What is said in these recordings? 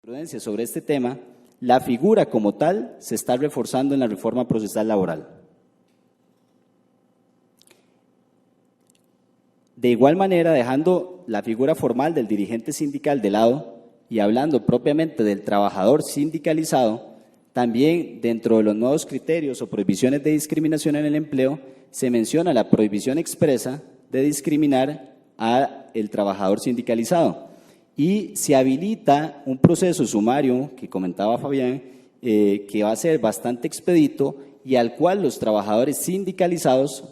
jurisprudencia sobre este tema, la figura como tal se está reforzando en la reforma procesal laboral. De igual manera, dejando la figura formal del dirigente sindical de lado y hablando propiamente del trabajador sindicalizado, también dentro de los nuevos criterios o prohibiciones de discriminación en el empleo, se menciona la prohibición expresa de discriminar al trabajador sindicalizado y se habilita un proceso sumario que comentaba Fabián, que va a ser bastante expedito y al cual los trabajadores sindicalizados,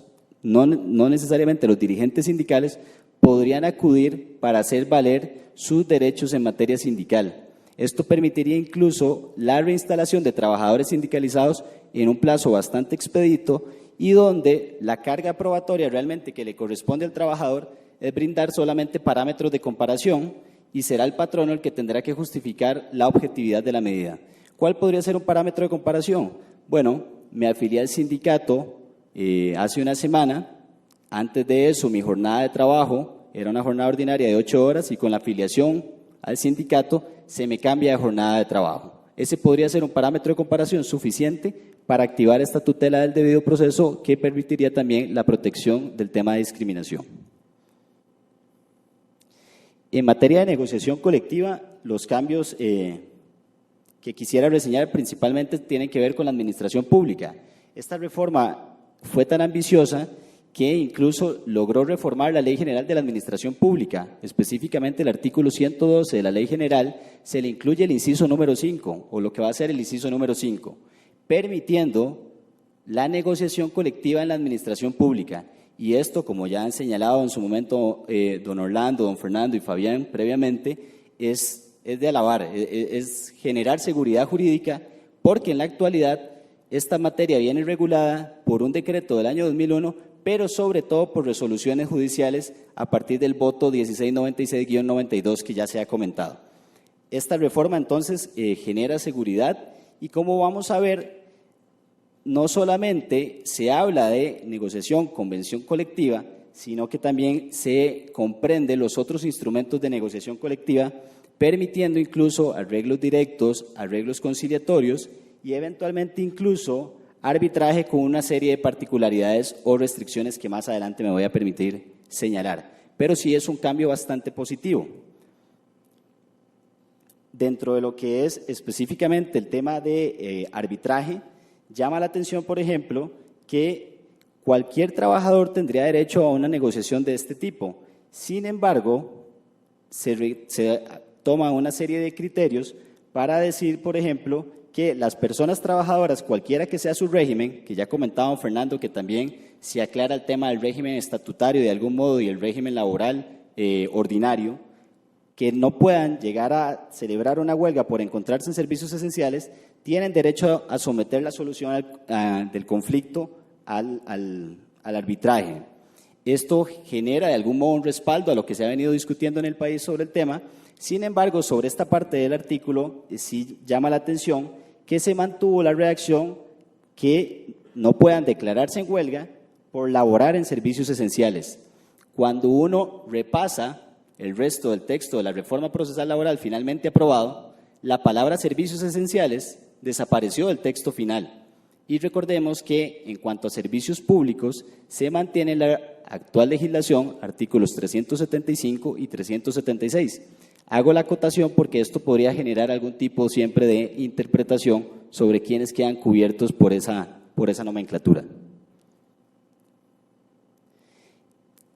no necesariamente los dirigentes sindicales, podrían acudir para hacer valer sus derechos en materia sindical. Esto permitiría incluso la reinstalación de trabajadores sindicalizados en un plazo bastante expedito y donde la carga probatoria realmente que le corresponde al trabajador es brindar solamente parámetros de comparación y será el patrono el que tendrá que justificar la objetividad de la medida. ¿Cuál podría ser un parámetro de comparación? Bueno, me afilié al sindicato hace una semana, antes de eso mi jornada de trabajo era una jornada ordinaria de 8 horas y con la afiliación al sindicato se me cambia de jornada de trabajo. Ese podría ser un parámetro de comparación suficiente para activar esta tutela del debido proceso que permitiría también la protección del tema de discriminación. En materia de negociación colectiva, los cambios que quisiera reseñar principalmente tienen que ver con la administración pública. Esta reforma fue tan ambiciosa que incluso logró reformar la Ley General de la Administración Pública, específicamente el artículo 112 de la Ley General, se le incluye el inciso número 5, o lo que va a ser el inciso número 5, permitiendo la negociación colectiva en la administración pública. Y esto, como ya han señalado en su momento don Orlando, don Fernando y Fabián previamente, es de alabar, es generar seguridad jurídica, porque en la actualidad esta materia viene regulada por un decreto del año 2001, pero sobre todo por resoluciones judiciales a partir del voto 1696-92 que ya se ha comentado. Esta reforma entonces genera seguridad y como vamos a ver, no solamente se habla de negociación, convención colectiva, sino que también se comprende los otros instrumentos de negociación colectiva, permitiendo incluso arreglos directos, arreglos conciliatorios y eventualmente incluso arbitraje con una serie de particularidades o restricciones que más adelante me voy a permitir señalar. Pero sí es un cambio bastante positivo. Dentro de lo que es específicamente el tema de arbitraje, llama la atención, por ejemplo, que cualquier trabajador tendría derecho a una negociación de este tipo. Sin embargo, se toma una serie de criterios para decir, por ejemplo, que las personas trabajadoras, cualquiera que sea su régimen, que ya comentaba don Fernando, que también se aclara el tema del régimen estatutario de algún modo y el régimen laboral ordinario, que no puedan llegar a celebrar una huelga por encontrarse en servicios esenciales, tienen derecho a someter la solución del conflicto al arbitraje. Esto genera de algún modo un respaldo a lo que se ha venido discutiendo en el país sobre el tema. Sin embargo, sobre esta parte del artículo sí llama la atención que se mantuvo la redacción que no puedan declararse en huelga por laborar en servicios esenciales. Cuando uno repasa el resto del texto de la reforma procesal laboral finalmente aprobado, la palabra servicios esenciales desapareció del texto final. Y recordemos que en cuanto a servicios públicos se mantiene la actual legislación, artículos 375 y 376. Hago la acotación porque esto podría generar algún tipo siempre de interpretación sobre quienes quedan cubiertos por esa nomenclatura.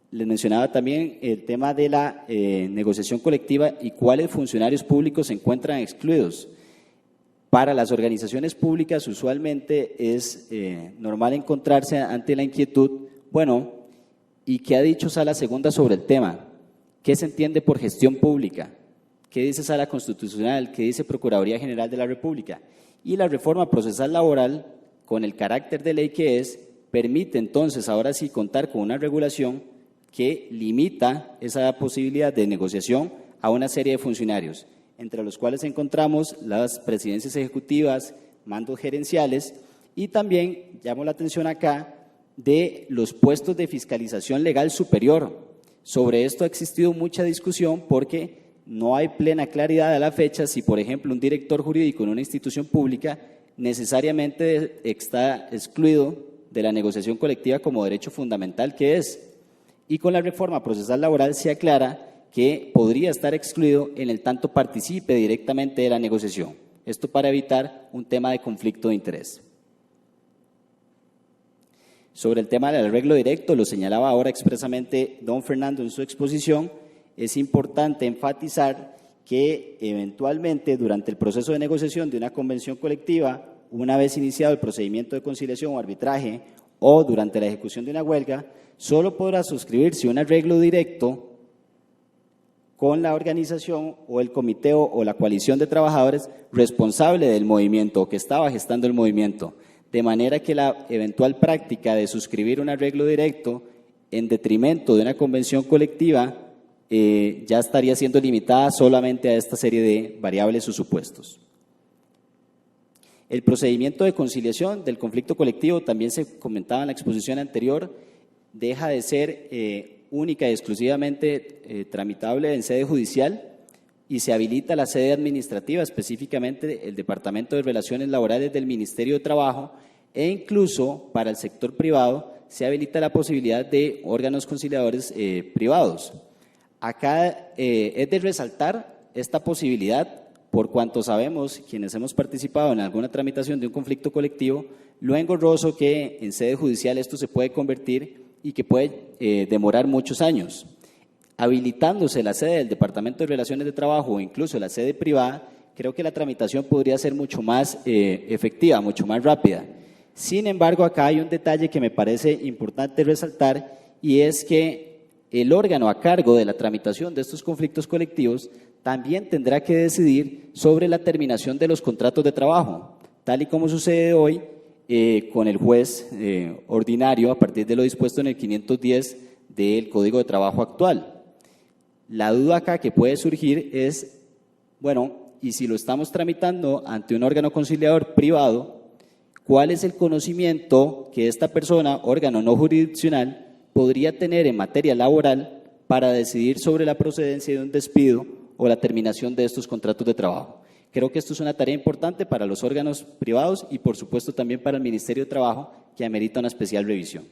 Les mencionaba también el tema de la negociación colectiva y cuáles funcionarios públicos se encuentran excluidos. Para las organizaciones públicas usualmente es normal encontrarse ante la inquietud, bueno, ¿y qué ha dicho Sala Segunda sobre el tema? ¿Qué se entiende por gestión pública? ¿Qué dice Sala Constitucional? ¿Qué dice Procuraduría General de la República? Y la reforma procesal laboral, con el carácter de ley que es, permite entonces ahora sí contar con una regulación que limita esa posibilidad de negociación a una serie de funcionarios, entre los cuales encontramos las presidencias ejecutivas, mandos gerenciales y también, llamo la atención acá, de los puestos de fiscalización legal superior. Sobre esto ha existido mucha discusión porque no hay plena claridad a la fecha si, por ejemplo, un director jurídico en una institución pública necesariamente está excluido de la negociación colectiva como derecho fundamental que es. Y con la reforma procesal laboral se aclara que podría estar excluido en el tanto participe directamente de la negociación. Esto para evitar un tema de conflicto de interés. Sobre el tema del arreglo directo, lo señalaba ahora expresamente don Fernando en su exposición, es importante enfatizar que eventualmente durante el proceso de negociación de una convención colectiva, una vez iniciado el procedimiento de conciliación o arbitraje o durante la ejecución de una huelga, solo podrá suscribirse un arreglo directo con la organización o el comité o la coalición de trabajadores responsable del movimiento o que estaba gestando el movimiento, de manera que la eventual práctica de suscribir un arreglo directo en detrimento de una convención colectiva ya estaría siendo limitada solamente a esta serie de variables o supuestos. El procedimiento de conciliación del conflicto colectivo, también se comentaba en la exposición anterior, deja de ser única y exclusivamente tramitable en sede judicial y se habilita la sede administrativa, específicamente el Departamento de Relaciones Laborales del Ministerio de Trabajo, e incluso para el sector privado se habilita la posibilidad de órganos conciliadores privados. Acá es de resaltar esta posibilidad por cuanto sabemos, quienes hemos participado en alguna tramitación de un conflicto colectivo, lo engorroso que en sede judicial esto se puede convertir y que puede demorar muchos años. Habilitándose la sede del Departamento de Relaciones de Trabajo o incluso la sede privada, creo que la tramitación podría ser mucho más efectiva, mucho más rápida. Sin embargo, acá hay un detalle que me parece importante resaltar y es que el órgano a cargo de la tramitación de estos conflictos colectivos también tendrá que decidir sobre la terminación de los contratos de trabajo, tal y como sucede hoy con el juez ordinario a partir de lo dispuesto en el 510 del Código de Trabajo actual. La duda acá que puede surgir es, bueno, y si lo estamos tramitando ante un órgano conciliador privado, ¿cuál es el conocimiento que esta persona, órgano no jurisdiccional, podría tener en materia laboral para decidir sobre la procedencia de un despido o la terminación de estos contratos de trabajo? Creo que esto es una tarea importante para los órganos privados y por supuesto también para el Ministerio de Trabajo, que amerita una especial revisión.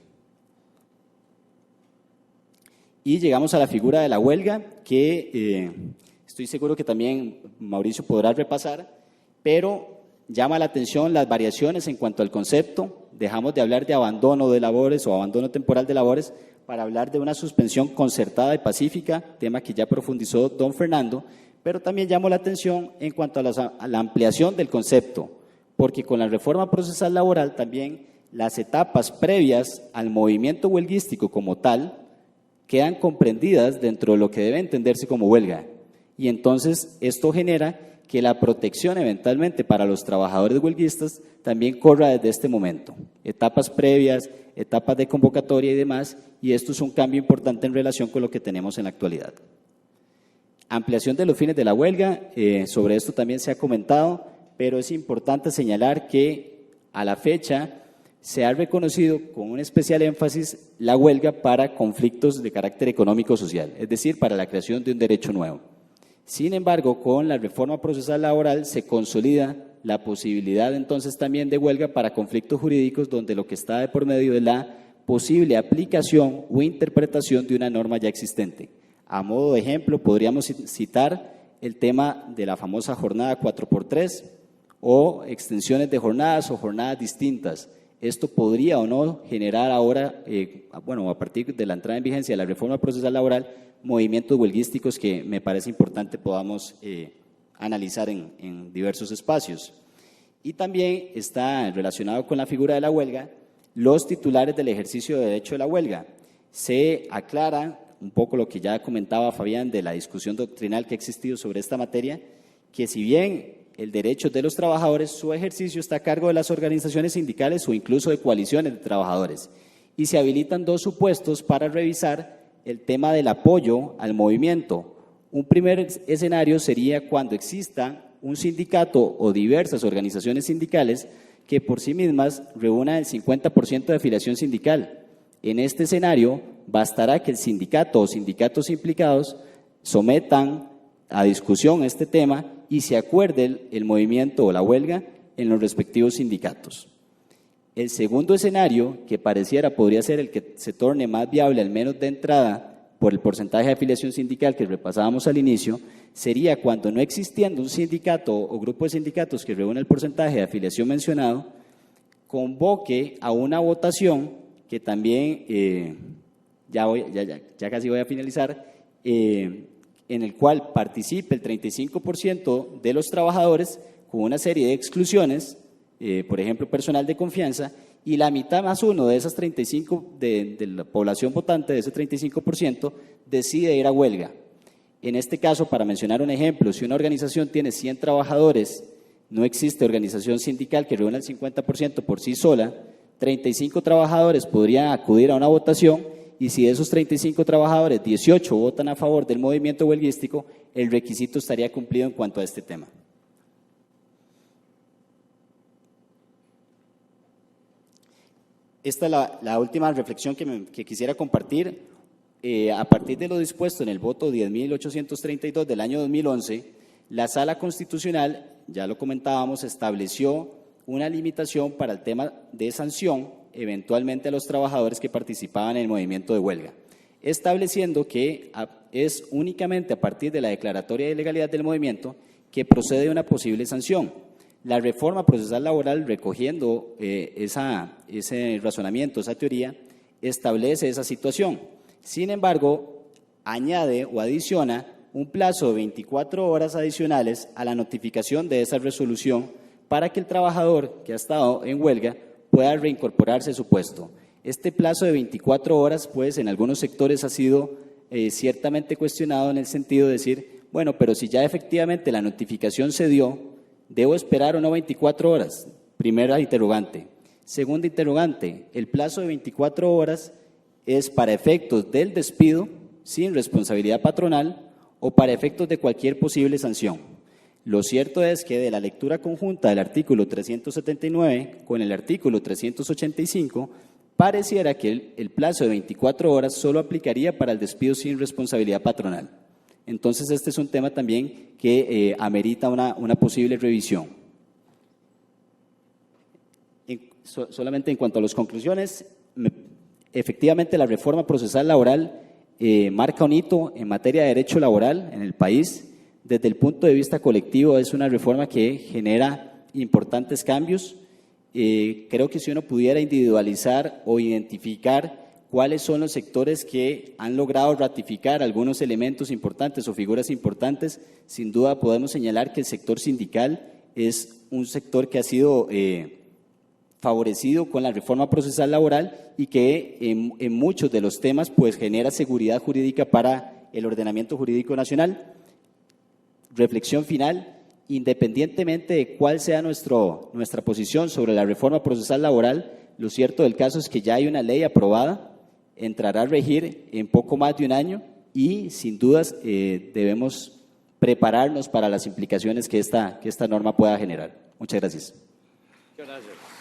Y llegamos a la figura de la huelga, que estoy seguro que también Mauricio podrá repasar, pero llama la atención las variaciones en cuanto al concepto. Dejamos de hablar de abandono de labores o abandono temporal de labores para hablar de una suspensión concertada y pacífica, tema que ya profundizó don Fernando, pero también llamó la atención en cuanto a la ampliación del concepto, porque con la reforma procesal laboral también las etapas previas al movimiento huelguístico como tal quedan comprendidas dentro de lo que debe entenderse como huelga. Y entonces esto genera que la protección eventualmente para los trabajadores huelguistas también corra desde este momento. Etapas previas, etapas de convocatoria y demás, y esto es un cambio importante en relación con lo que tenemos en la actualidad. Ampliación de los fines de la huelga, sobre esto también se ha comentado, pero es importante señalar que a la fecha se ha reconocido con un especial énfasis la huelga para conflictos de carácter económico-social, es decir, para la creación de un derecho nuevo. Sin embargo, con la reforma procesal laboral se consolida la posibilidad entonces también de huelga para conflictos jurídicos donde lo que está de por medio es la posible aplicación o interpretación de una norma ya existente. A modo de ejemplo, podríamos citar el tema de la famosa jornada 4x3 o extensiones de jornadas o jornadas distintas. Esto podría o no generar ahora, a partir de la entrada en vigencia de la reforma procesal laboral, movimientos huelguísticos que me parece importante podamos analizar en diversos espacios. Y también está relacionado con la figura de la huelga, los titulares del ejercicio de derecho de la huelga. Se aclara un poco lo que ya comentaba Fabián de la discusión doctrinal que ha existido sobre esta materia, que si bien el derecho de los trabajadores, su ejercicio está a cargo de las organizaciones sindicales o incluso de coaliciones de trabajadores. Y se habilitan dos supuestos para revisar el tema del apoyo al movimiento. Un primer escenario sería cuando exista un sindicato o diversas organizaciones sindicales que por sí mismas reúnan el 50% de afiliación sindical. En este escenario, bastará que el sindicato o sindicatos implicados sometan a discusión este tema y se acuerde el movimiento o la huelga en los respectivos sindicatos. El segundo escenario, que pareciera podría ser el que se torne más viable, al menos de entrada, por el porcentaje de afiliación sindical que repasábamos al inicio, sería cuando no existiendo un sindicato o grupo de sindicatos que reúna el porcentaje de afiliación mencionado, convoque a una votación que también, ya casi voy a finalizar, en el cual participe el 35% de los trabajadores con una serie de exclusiones, por ejemplo, personal de confianza, y la mitad más uno de esas 35, de la población votante, de ese 35%, decide ir a huelga. En este caso, para mencionar un ejemplo, si una organización tiene 100 trabajadores, no existe organización sindical que reúna el 50% por sí sola, 35 trabajadores podrían acudir a una votación y si de esos 35 trabajadores, 18 votan a favor del movimiento huelguístico, el requisito estaría cumplido en cuanto a este tema. Esta es la última reflexión que quisiera compartir. A partir de lo dispuesto en el voto 10.832 del año 2011, la Sala Constitucional, ya lo comentábamos, estableció una limitación para el tema de sanción eventualmente a los trabajadores que participaban en el movimiento de huelga, estableciendo que es únicamente a partir de la declaratoria de ilegalidad del movimiento que procede una posible sanción. La reforma procesal laboral, recogiendo ese razonamiento, esa teoría, establece esa situación. Sin embargo, añade o adiciona un plazo de 24 horas adicionales a la notificación de esa resolución para que el trabajador que ha estado en huelga pueda reincorporarse a su puesto. Este plazo de 24 horas, pues, en algunos sectores ha sido ciertamente cuestionado en el sentido de decir, bueno, pero si ya efectivamente la notificación se dio, ¿debo esperar o no 24 horas? Primera interrogante. Segunda interrogante, el plazo de 24 horas es para efectos del despido sin responsabilidad patronal o para efectos de cualquier posible sanción. Lo cierto es que de la lectura conjunta del artículo 379 con el artículo 385, pareciera que el plazo de 24 horas solo aplicaría para el despido sin responsabilidad patronal. Entonces, este es un tema también que amerita una posible revisión. Solamente en cuanto a las conclusiones, efectivamente la reforma procesal laboral marca un hito en materia de derecho laboral en el país. Desde el punto de vista colectivo es una reforma que genera importantes cambios. Creo que si uno pudiera individualizar o identificar cuáles son los sectores que han logrado ratificar algunos elementos importantes o figuras importantes, sin duda podemos señalar que el sector sindical es un sector que ha sido favorecido con la reforma procesal laboral y que en muchos de los temas pues genera seguridad jurídica para el ordenamiento jurídico nacional. Reflexión final, independientemente de cuál sea nuestra posición sobre la reforma procesal laboral, lo cierto del caso es que ya hay una ley aprobada, entrará a regir en poco más de un año y sin dudas debemos prepararnos para las implicaciones que esta norma pueda generar. Muchas gracias. Muchas gracias.